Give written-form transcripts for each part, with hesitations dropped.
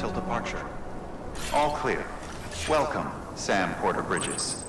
until departure. All clear. Welcome, Sam Porter Bridges.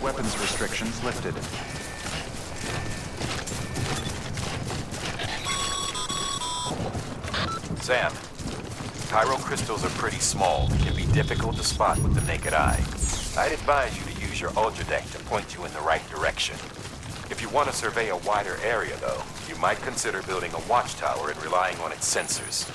Weapons restrictions lifted. Sam, Chiral crystals are pretty small and can be difficult to spot with the naked eye. I'd advise you to use your Ultra Deck to point you in the right direction. If you want to survey a wider area, though, you might consider building a watchtower and relying on its sensors.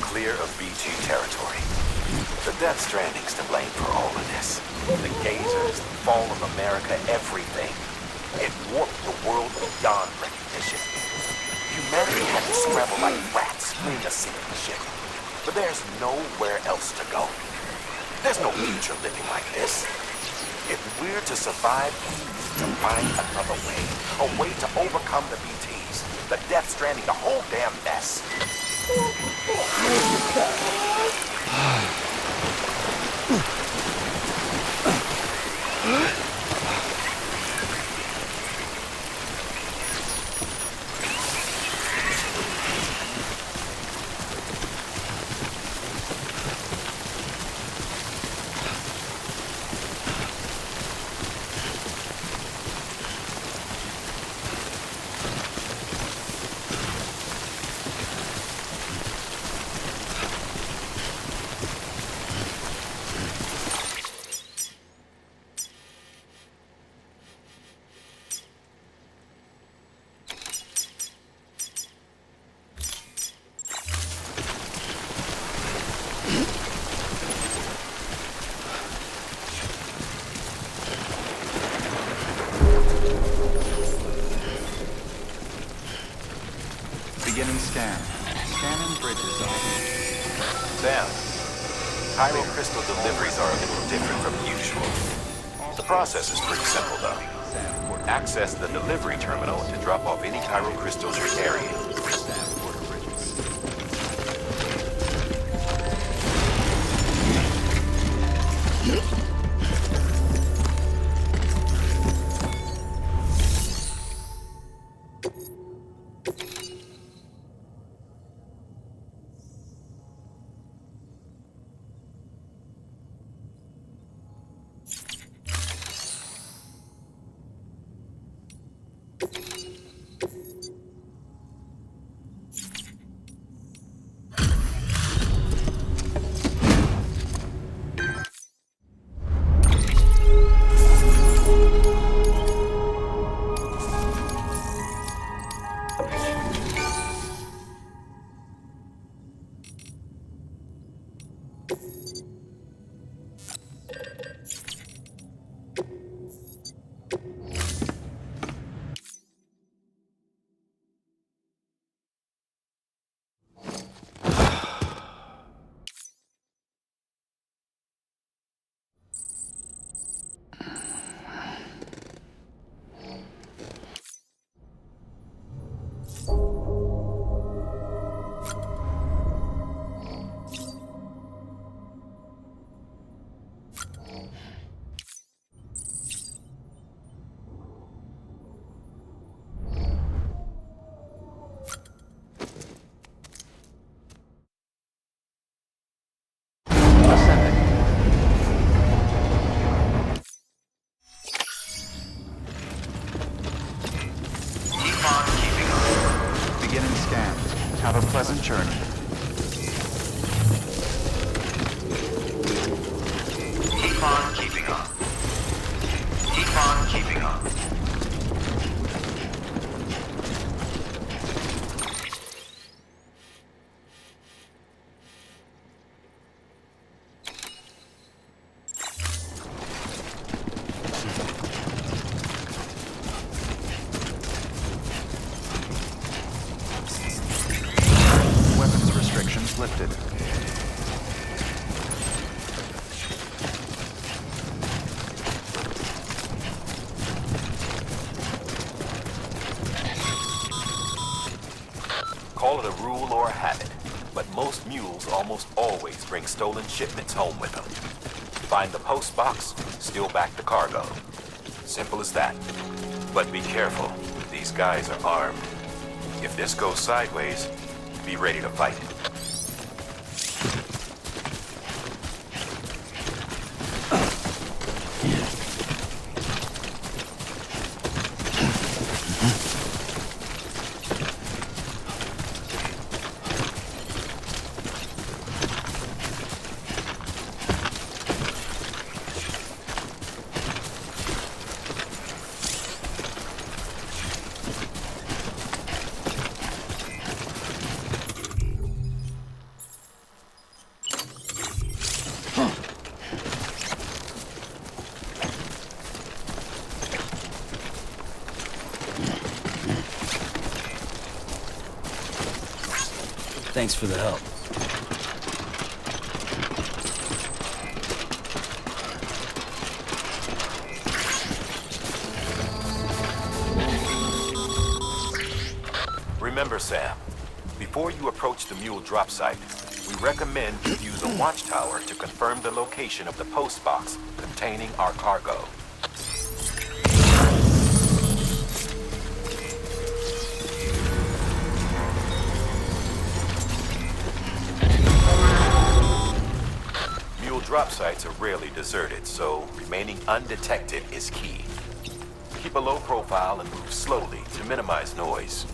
Clear of BT territory. The Death Stranding's to blame for all of this. The gazers, the fall of America, everything. It warped the world beyond recognition. Humanity had to scramble like rats fleeing a sinking ship. But there's nowhere else to go. There's no future living like this. If we're to survive, we need to find another way. A way to overcome the BTs, the Death Stranding, the whole damn mess. Beginning scan. Scanning bridges on. Sam, Cairo crystal deliveries are a little different from usual. The process is pretty simple, though. Access the delivery terminal to drop off any Cairo crystals you're carrying. Beginning scan. Have a pleasant journey. Keep on keeping on. Keep on keeping on. Weapons restrictions lifted. Call it a rule or a habit, but most mules almost always bring stolen shipments home with them. Find the post box, steal back the cargo. Simple as that. But be careful, these guys are armed. If this goes sideways, be ready to fight. Thanks for the help. Remember, Sam, before you approach the mule drop site, we recommend you use a watchtower to confirm the location of the post box containing our cargo. Mule drop sites are rarely deserted, so remaining undetected is key. Keep a low profile and move slowly to minimize noise.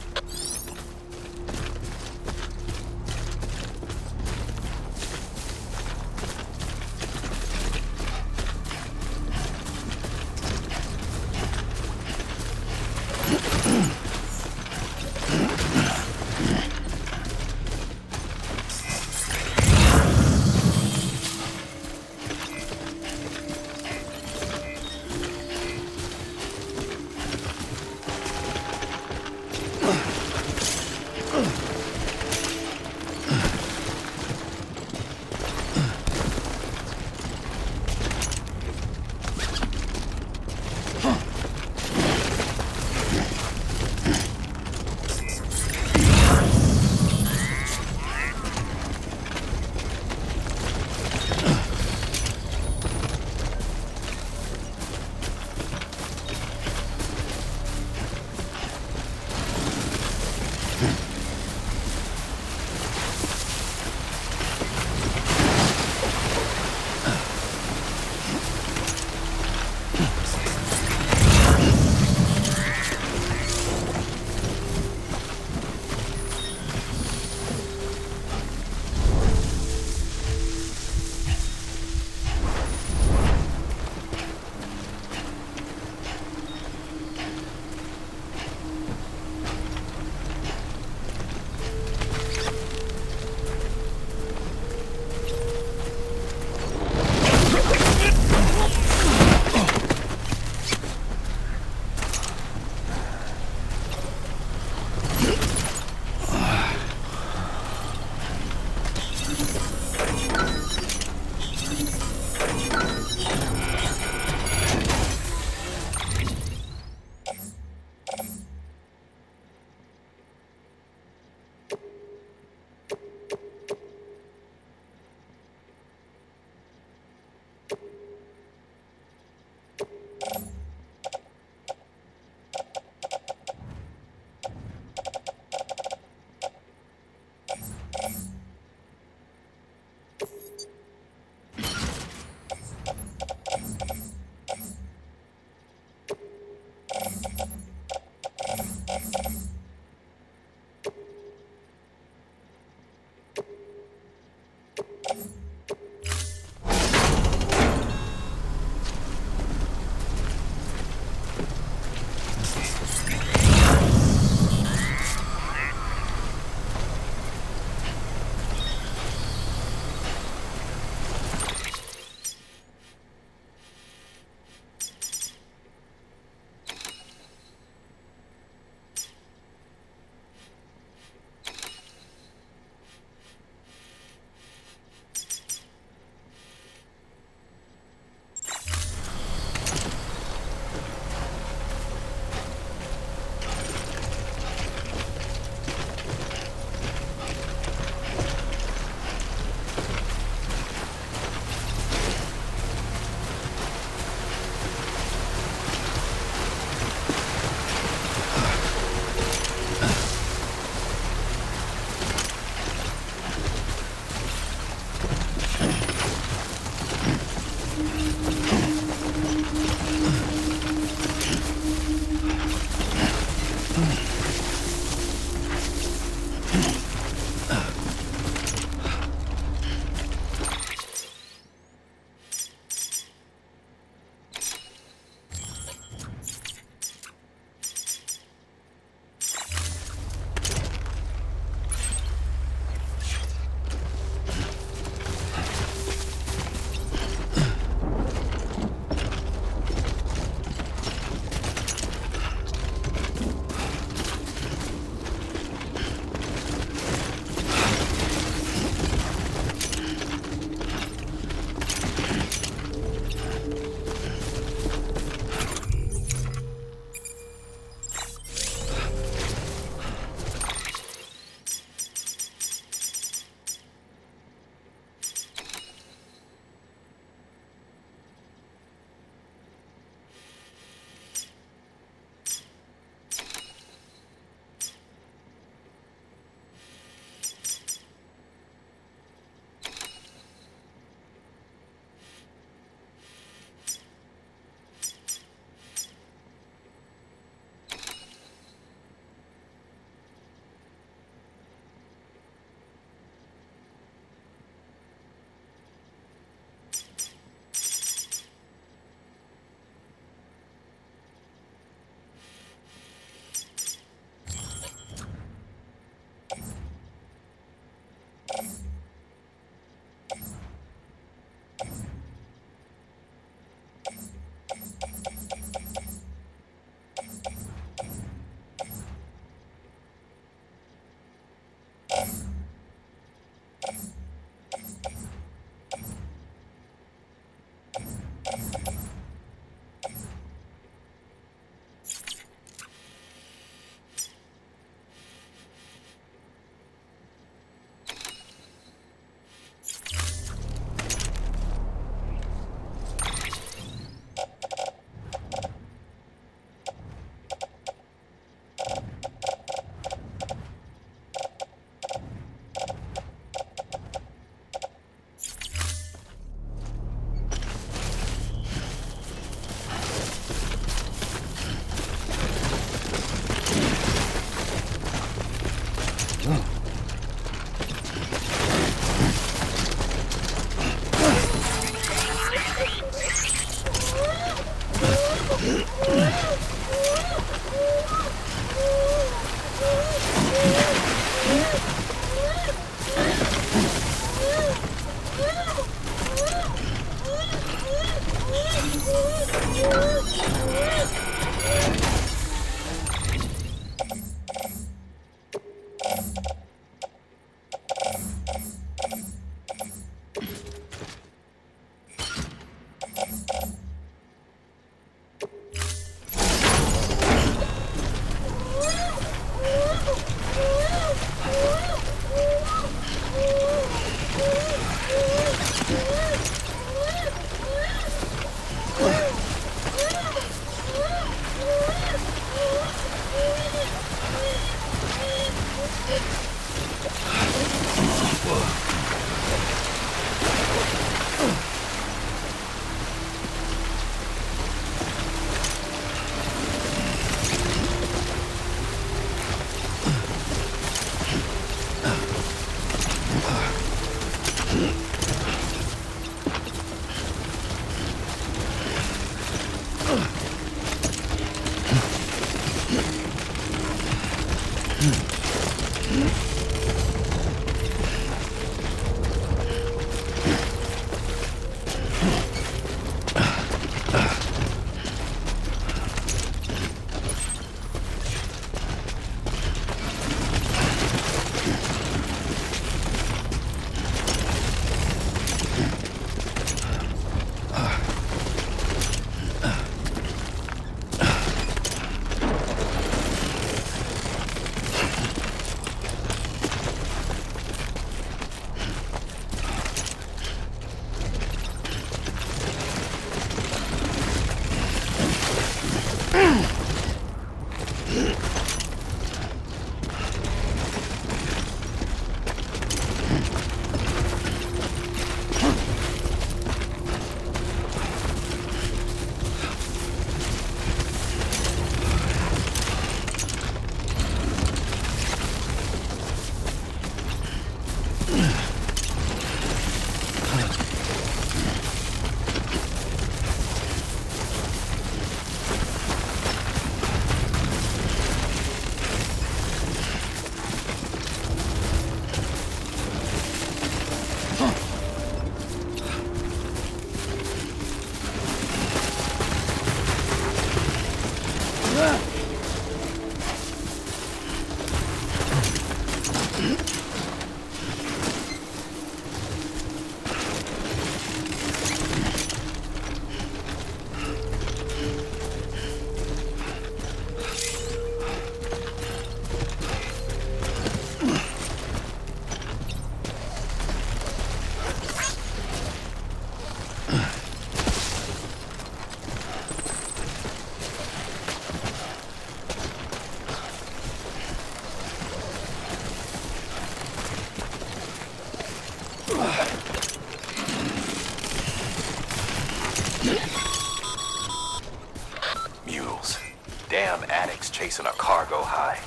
Chasing a cargo high.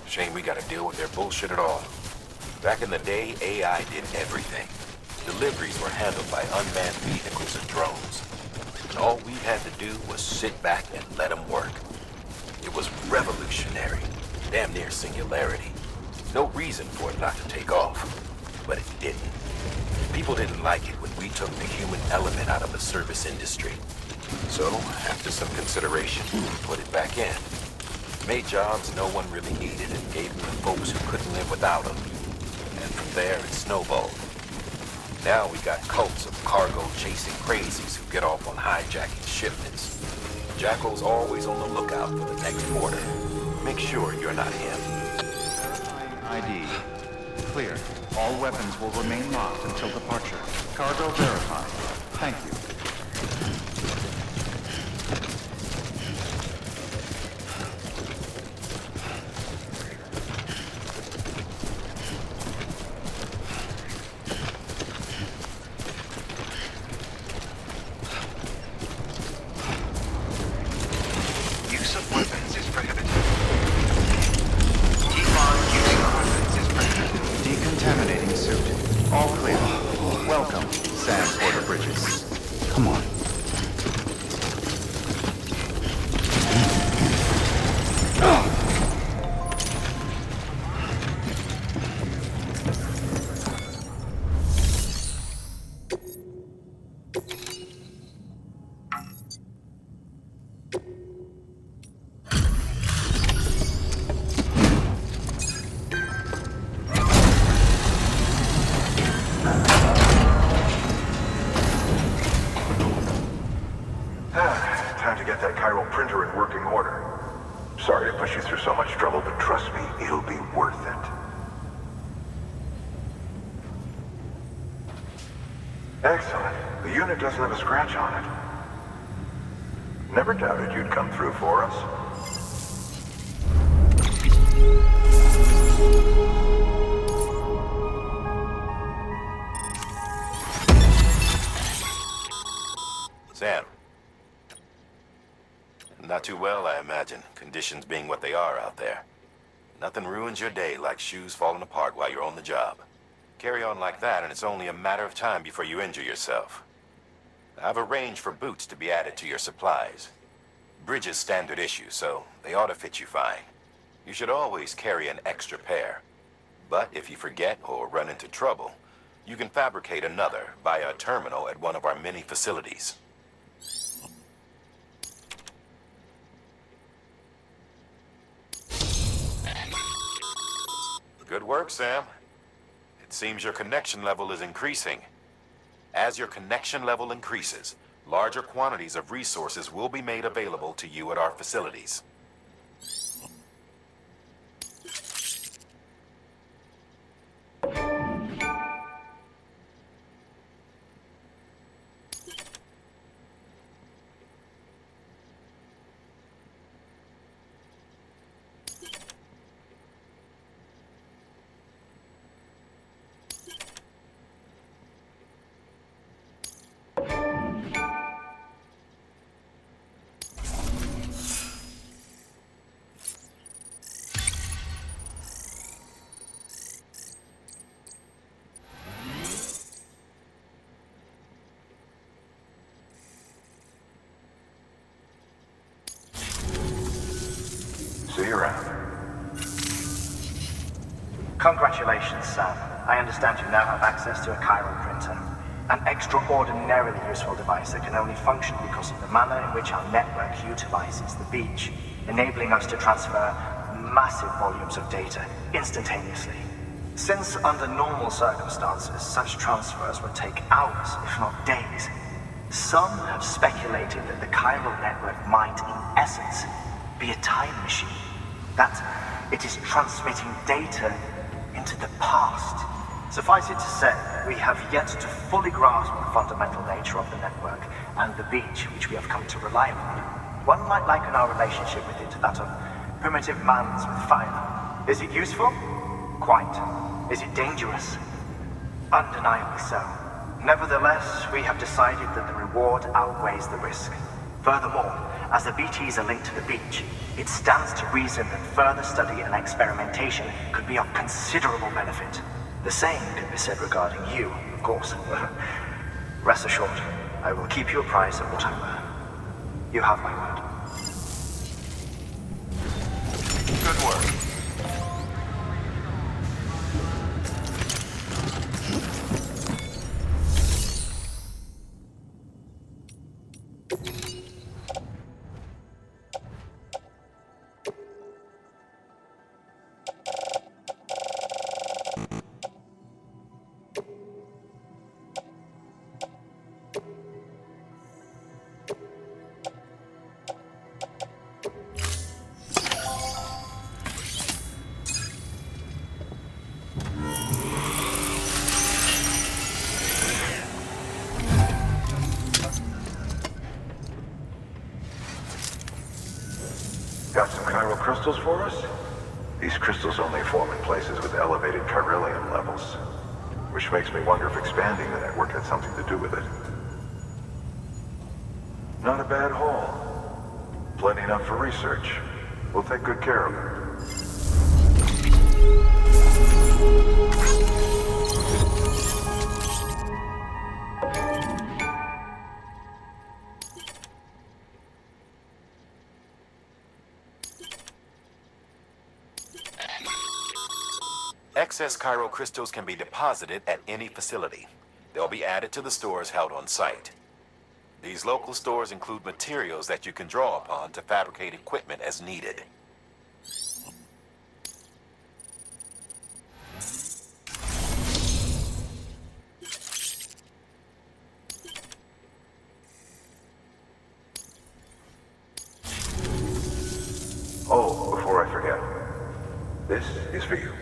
Shame we gotta deal with their bullshit at all. Back in the day, AI did everything. Deliveries were handled by unmanned vehicles and drones. And all we had to do was sit back and let them work. It was revolutionary, damn near singularity. No reason for it not to take off. But it didn't. People didn't like it when we took the human element out of the service industry. So, after some consideration, we put it back in. Made jobs no one really needed and gave them to folks who couldn't live without them. And from there, it snowballed. Now we got cults of cargo-chasing crazies who get off on hijacking shipments. Jackal's always on the lookout for the next order. Make sure you're not him. ID. Clear. All weapons will remain locked until departure. Cargo verified. Thank you. Use of weapons is prohibited. Keep on using weapons is prohibited. Decontaminating suit. All clear. Welcome, Sam Porter Bridges. Come on. Time to get that chiral printer in working order. Sorry to push you through so much trouble, but trust me, it'll be worth it. Excellent. The unit doesn't have a scratch on it. Never doubted you'd come through for us. Sam. Not too well, I imagine, conditions being what they are out there. Nothing ruins your day like shoes falling apart while you're on the job. Carry on like that, and it's only a matter of time before you injure yourself. I've arranged for boots to be added to your supplies. Bridges standard issue, so they ought to fit you fine. You should always carry an extra pair. But if you forget or run into trouble, you can fabricate another via a terminal at one of our many facilities. Good work, Sam. It seems your connection level is increasing. As your connection level increases, larger quantities of resources will be made available to you at our facilities. See you around. Congratulations, Sam. I understand you now have access to a chiral printer. An extraordinarily useful device that can only function because of the manner in which our network utilizes the beach, enabling us to transfer massive volumes of data instantaneously. Since under normal circumstances, such transfers would take hours, if not days, some have speculated that the chiral network might, in essence, be a time machine. That it is transmitting data into the past. Suffice it to say, we have yet to fully grasp the fundamental nature of the network and the beach which we have come to rely upon. One might liken our relationship with it to that of primitive mans with fire. Is it useful? Quite. Is it dangerous? Undeniably so. Nevertheless, we have decided that the reward outweighs the risk. Furthermore, as the BTs are linked to the beach, it stands to reason that further study and experimentation could be of considerable benefit. The same can be said regarding you, of course. Rest assured, I will keep you apprised of what I learn. You have my word. Good work. Got some chiral crystals for us? These crystals only form in places with elevated chiralium levels, which makes me wonder if expanding the network had something to do with it. Not a bad haul. Plenty enough for research. We'll take good care of it. Excess chiral crystals can be deposited at any facility. They'll be added to the stores held on site. These local stores include materials that you can draw upon to fabricate equipment as needed. Oh, before I forget, this is for you.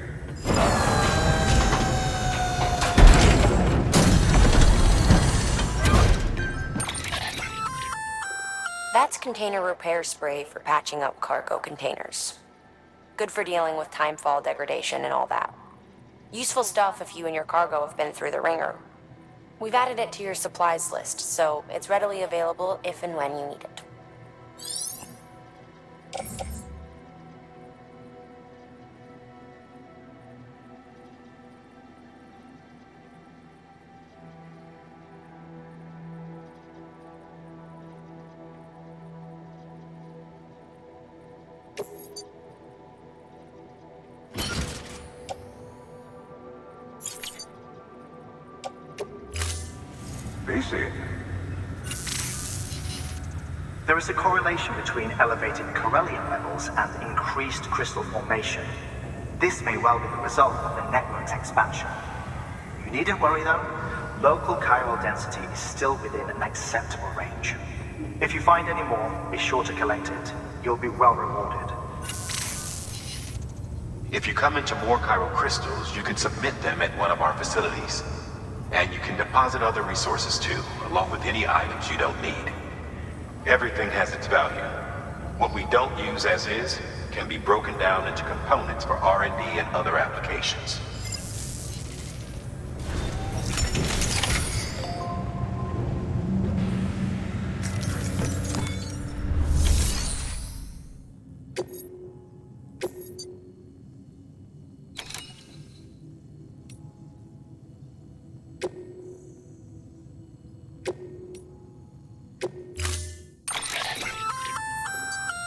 That's container repair spray for patching up cargo containers. Good for dealing with timefall degradation and all that. Useful stuff if you and your cargo have been through the ringer. We've added it to your supplies list, so it's readily available if and when you need it. BC. There is a correlation between elevated chiralium levels and increased crystal formation. This may well be the result of the network's expansion. You needn't worry though. Local chiral density is still within an acceptable range. If you find any more, be sure to collect it. You'll be well rewarded. If you come into more chiral crystals, you can submit them at one of our facilities. And you can deposit other resources too, along with any items you don't need. Everything has its value. What we don't use as is can be broken down into components for R&D and other applications.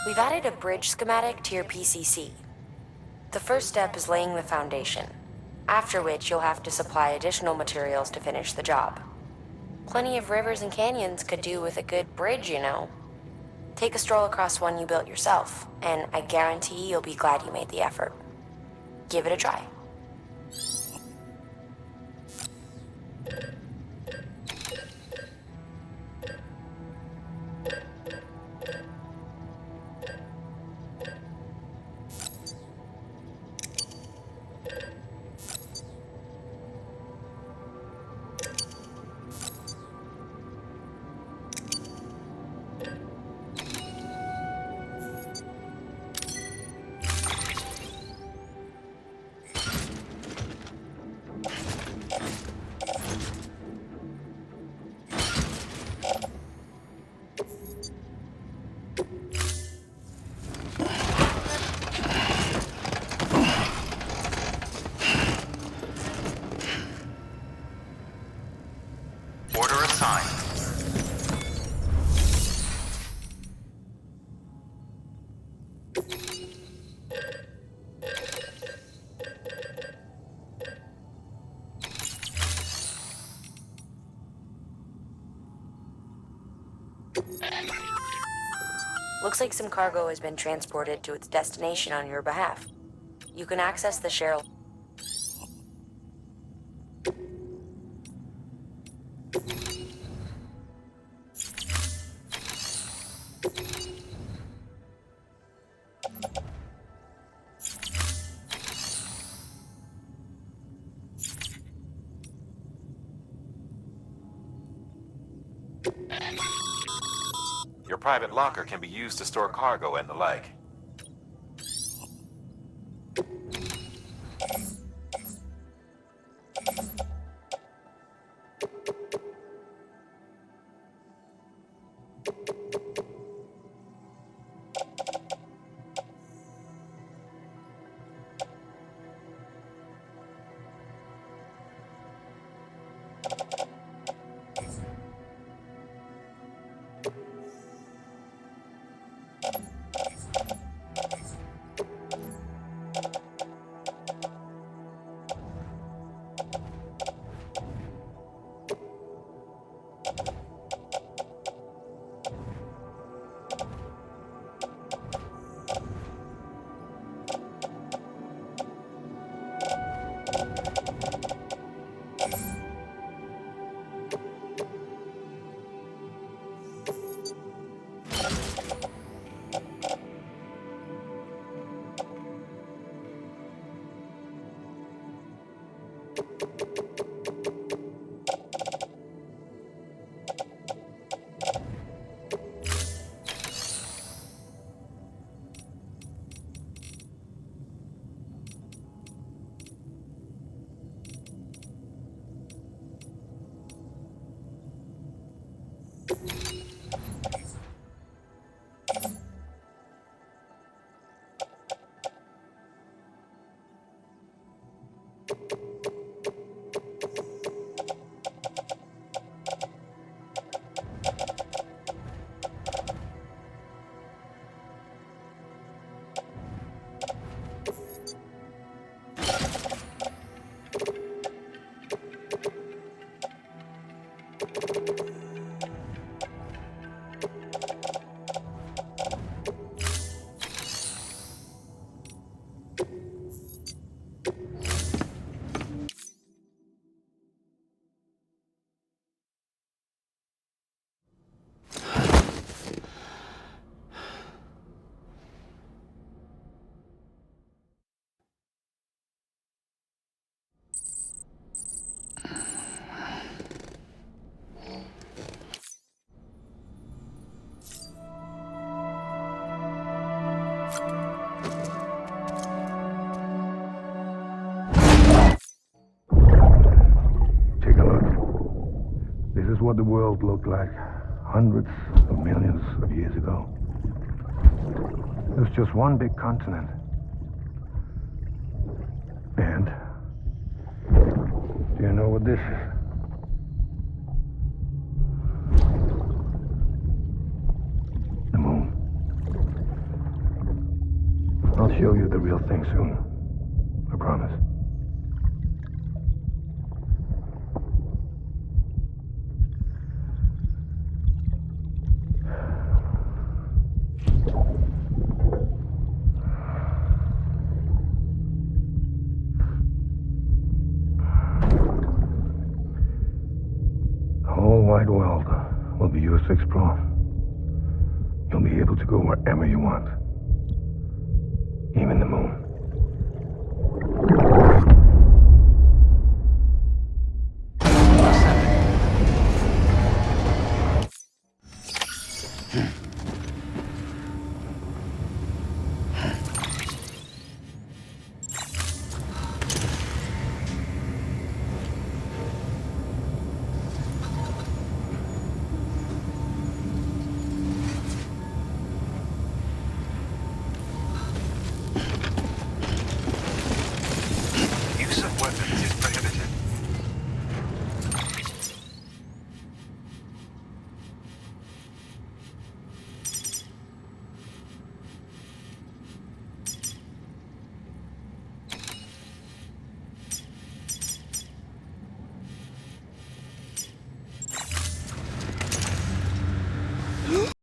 We've added a bridge schematic to your PCC. The first step is laying the foundation, after which you'll have to supply additional materials to finish the job. Plenty of rivers and canyons could do with a good bridge, you know. Take a stroll across one you built yourself, and I guarantee you'll be glad you made the effort. Give it a try. Order assigned. Looks like some cargo has been transported to its destination on your behalf. You can access the share. Your private locker can be used to store cargo and the like. what the world looked like hundreds of millions of years ago. It was just one big continent. And do you know what this is? The moon. I'll show you the real thing soon. I promise. The whole wide world will be yours to explore. You'll be able to go wherever you want. Even the moon.